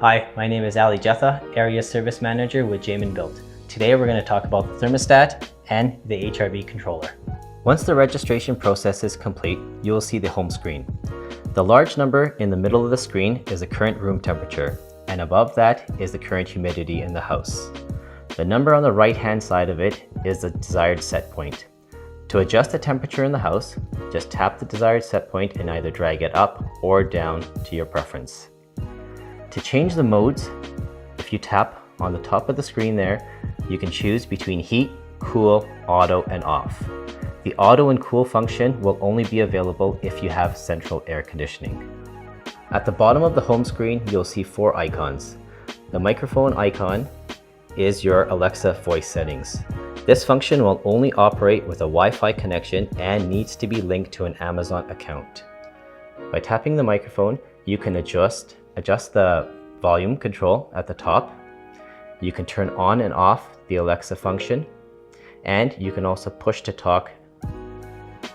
Hi, my name is Ali Jetha, Area Service Manager with Jamin Built. Today we're going to talk about the thermostat and the HRV controller. Once the registration process is complete, you will see the home screen. The large number in the middle of the screen is the current room temperature, and above that is the current humidity in the house. The number on the right-hand side of it is the desired set point. To adjust the temperature in the house, just tap the desired set point and either drag it up or down to your preference. To change the modes, if you tap on the top of the screen there, you can choose between heat, cool, auto, and off. The auto and cool function will only be available if you have central air conditioning. At the bottom of the home screen, you'll see 4 icons. The microphone icon is your Alexa voice settings. This function will only operate with a Wi-Fi connection and needs to be linked to an Amazon account. By tapping the microphone, you can adjust the volume control at the top. You can turn on and off the Alexa function, and you can also push to talk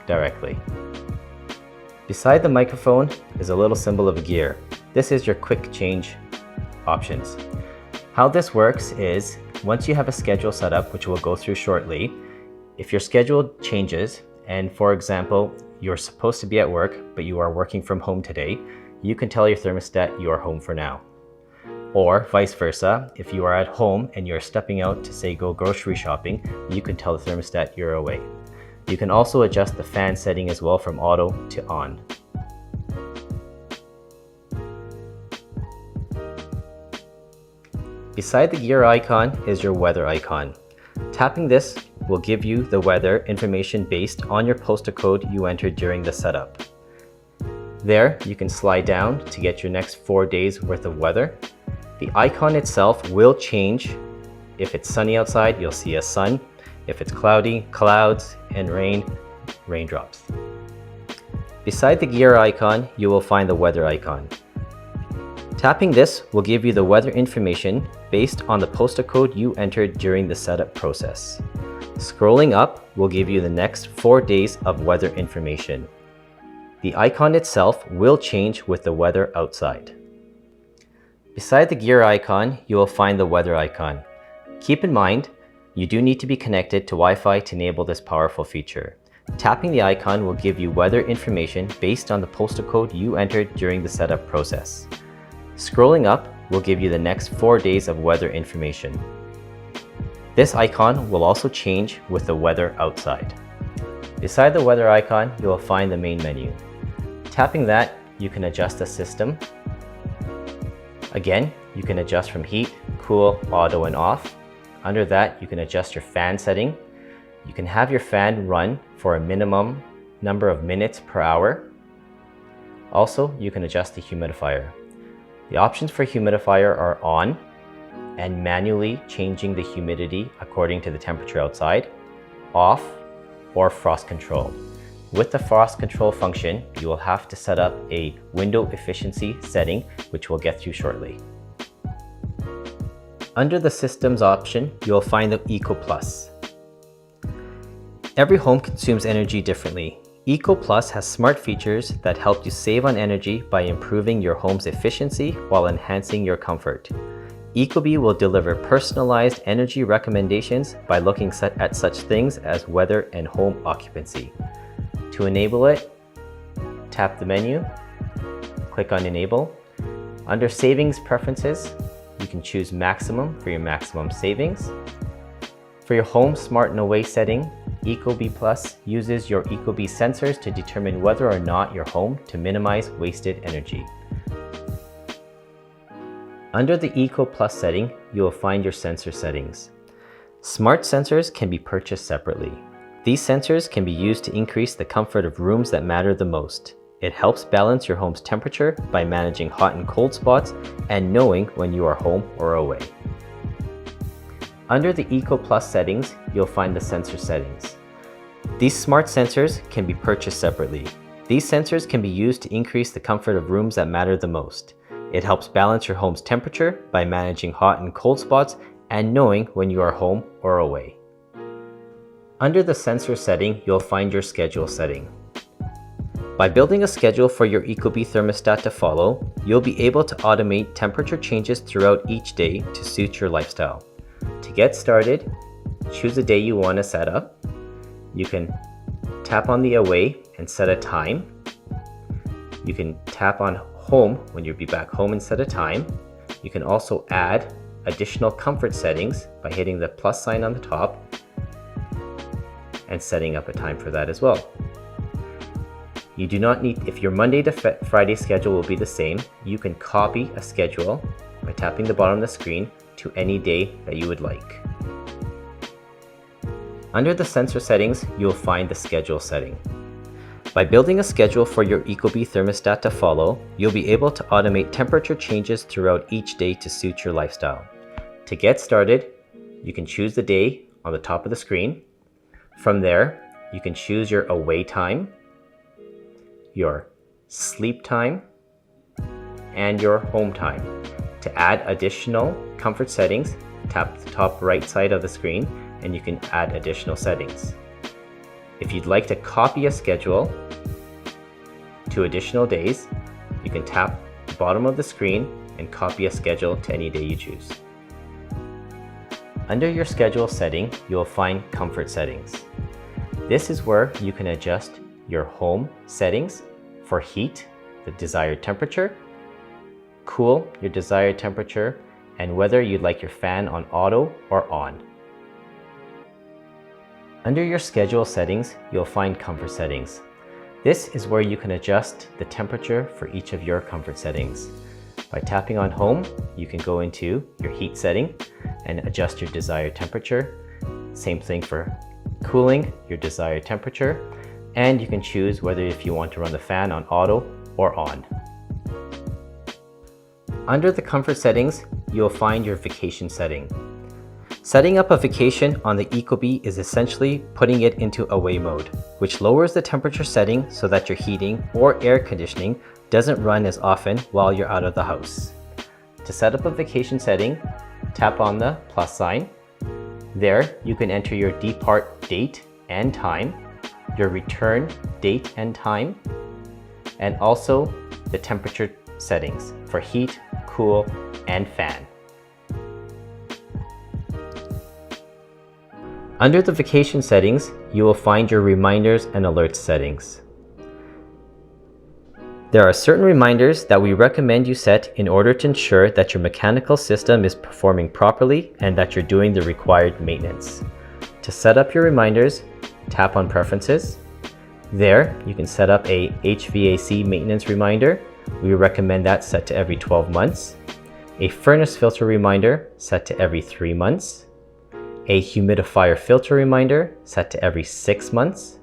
directly. Beside the microphone is a little symbol of a gear. This is your quick change options. How this works is, once you have a schedule set up, which we'll go through shortly, if your schedule changes, and for example, you're supposed to be at work, but you are working from home today, you can tell your thermostat you are home for now. Or vice versa, if you are at home and you're stepping out to say go grocery shopping, you can tell the thermostat you're away. You can also adjust the fan setting as well from auto to on. Beside the gear icon is your weather icon. Tapping this will give you the weather information based on your postal code you entered during the setup. There, you can slide down to get your next 4 days worth of weather. The icon itself will change. If it's sunny outside, you'll see a sun. If it's cloudy, clouds, and rain, raindrops. Beside the gear icon, you will find the weather icon. Tapping this will give you the weather information based on the postal code you entered during the setup process. Scrolling up will give you the next 4 days of weather information. The icon itself will change with the weather outside. Beside the gear icon, you will find the weather icon. Keep in mind, you do need to be connected to Wi-Fi to enable this powerful feature. Tapping the icon will give you weather information based on the postal code you entered during the setup process. Scrolling up will give you the next 4 days of weather information. This icon will also change with the weather outside. Beside the weather icon, you will find the main menu. Tapping that, you can adjust the system. Again, you can adjust from heat, cool, auto, and off. Under that, you can adjust your fan setting. You can have your fan run for a minimum number of minutes per hour. Also, you can adjust the humidifier. The options for humidifier are on and manually changing the humidity according to the temperature outside, off, or frost control. With the frost control function, you will have to set up a window efficiency setting, which we'll get through shortly. Under the systems option, you will find the Eco Plus. Every home consumes energy differently. Eco Plus has smart features that help you save on energy by improving your home's efficiency while enhancing your comfort. Ecobee will deliver personalized energy recommendations by looking at such things as weather and home occupancy. To enable it, tap the menu, click on Enable. Under Savings Preferences, you can choose Maximum for your maximum savings. For your home smart and away setting, Ecobee Plus uses your Ecobee sensors to determine whether or not your home to minimize wasted energy. Under the Eco Plus setting, you will find your sensor settings. Smart sensors can be purchased separately. These sensors can be used to increase the comfort of rooms that matter the most. It helps balance your home's temperature by managing hot and cold spots and knowing when you are home or away. Under the Eco Plus settings, you'll find the sensor settings. These smart sensors can be purchased separately. These sensors can be used to increase the comfort of rooms that matter the most. It helps balance your home's temperature by managing hot and cold spots and knowing when you are home or away. Under the sensor setting, you'll find your schedule setting. By building a schedule for your Ecobee thermostat to follow, you'll be able to automate temperature changes throughout each day to suit your lifestyle. To get started, choose a day you want to set up. You can tap on the away and set a time. You can tap on home when you'll be back home and set a time. You can also add additional comfort settings by hitting the plus sign on the top and setting up a time for that as well. You do not need, if your Monday to Friday schedule will be the same, you can copy a schedule by tapping the bottom of the screen to any day that you would like. Under the sensor settings, you'll find the schedule setting. By building a schedule for your Ecobee thermostat to follow, you'll be able to automate temperature changes throughout each day to suit your lifestyle. To get started, you can choose the day on the top of the screen. From there, you can choose your away time, your sleep time, and your home time. To add additional comfort settings, tap the top right side of the screen and you can add additional settings. If you'd like to copy a schedule to additional days, you can tap the bottom of the screen and copy a schedule to any day you choose. Under your schedule setting, you'll find comfort settings. This is where you can adjust your home settings for heat, the desired temperature, cool, your desired temperature, and whether you'd like your fan on auto or on. Under your schedule settings, you'll find comfort settings. This is where you can adjust the temperature for each of your comfort settings. By tapping on home, you can go into your heat setting and adjust your desired temperature. Same thing for cooling, your desired temperature, and you can choose whether if you want to run the fan on auto or on. Under the comfort settings, you'll find your vacation setting. Setting up a vacation on the Ecobee is essentially putting it into away mode, which lowers the temperature setting so that your heating or air conditioning doesn't run as often while you're out of the house. To set up a vacation setting, tap on the plus sign. There, you can enter your depart date and time, your return date and time, and also the temperature settings for heat, cool, and fan. Under the vacation settings, you will find your reminders and alerts settings. There are certain reminders that we recommend you set in order to ensure that your mechanical system is performing properly and that you're doing the required maintenance. To set up your reminders, tap on Preferences. There, you can set up a HVAC maintenance reminder. We recommend that set to every 12 months. A furnace filter reminder set to every 3 months. A humidifier filter reminder set to every 6 months.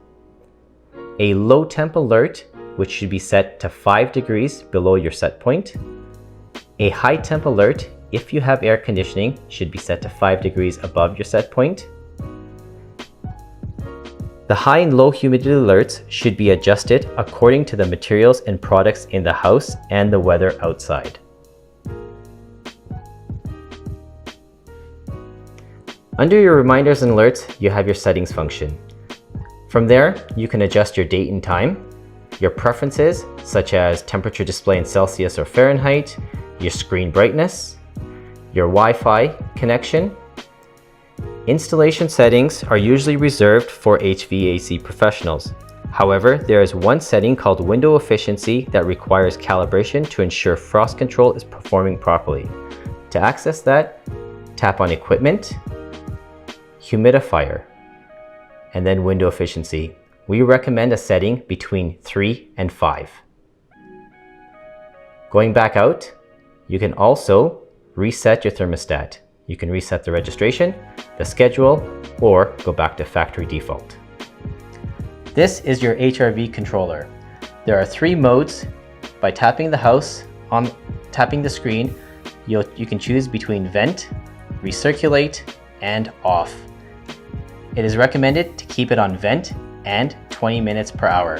A low temp alert, which should be set to 5 degrees below your set point. A high temp alert, if you have air conditioning, should be set to 5 degrees above your set point. The high and low humidity alerts should be adjusted according to the materials and products in the house and the weather outside. Under your reminders and alerts, you have your settings function. From there, you can adjust your date and time, your preferences, such as temperature display in Celsius or Fahrenheit, your screen brightness, your Wi-Fi connection. Installation settings are usually reserved for HVAC professionals. However, there is one setting called window efficiency that requires calibration to ensure frost control is performing properly. To access that, tap on Equipment, Humidifier, and then Window Efficiency. We recommend a setting between 3 and 5. Going back out, you can also reset your thermostat. You can reset the registration, the schedule, or go back to factory default. This is your HRV controller. There are 3 modes. By tapping the screen, you can choose between vent, recirculate, and off. It is recommended to keep it on vent and 20 minutes per hour.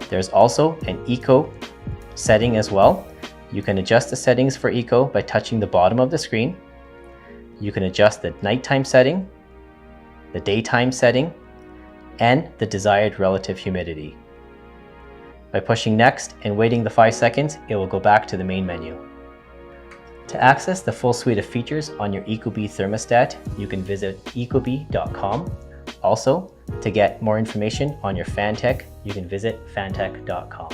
There's also an eco setting as well. You can adjust the settings for eco by touching the bottom of the screen. You can adjust the nighttime setting, the daytime setting, and the desired relative humidity. By pushing next and waiting the 5 seconds, it will go back to the main menu. To access the full suite of features on your Ecobee thermostat, you can visit ecobee.com. Also, to get more information on your fan tech, you can visit fantech.com.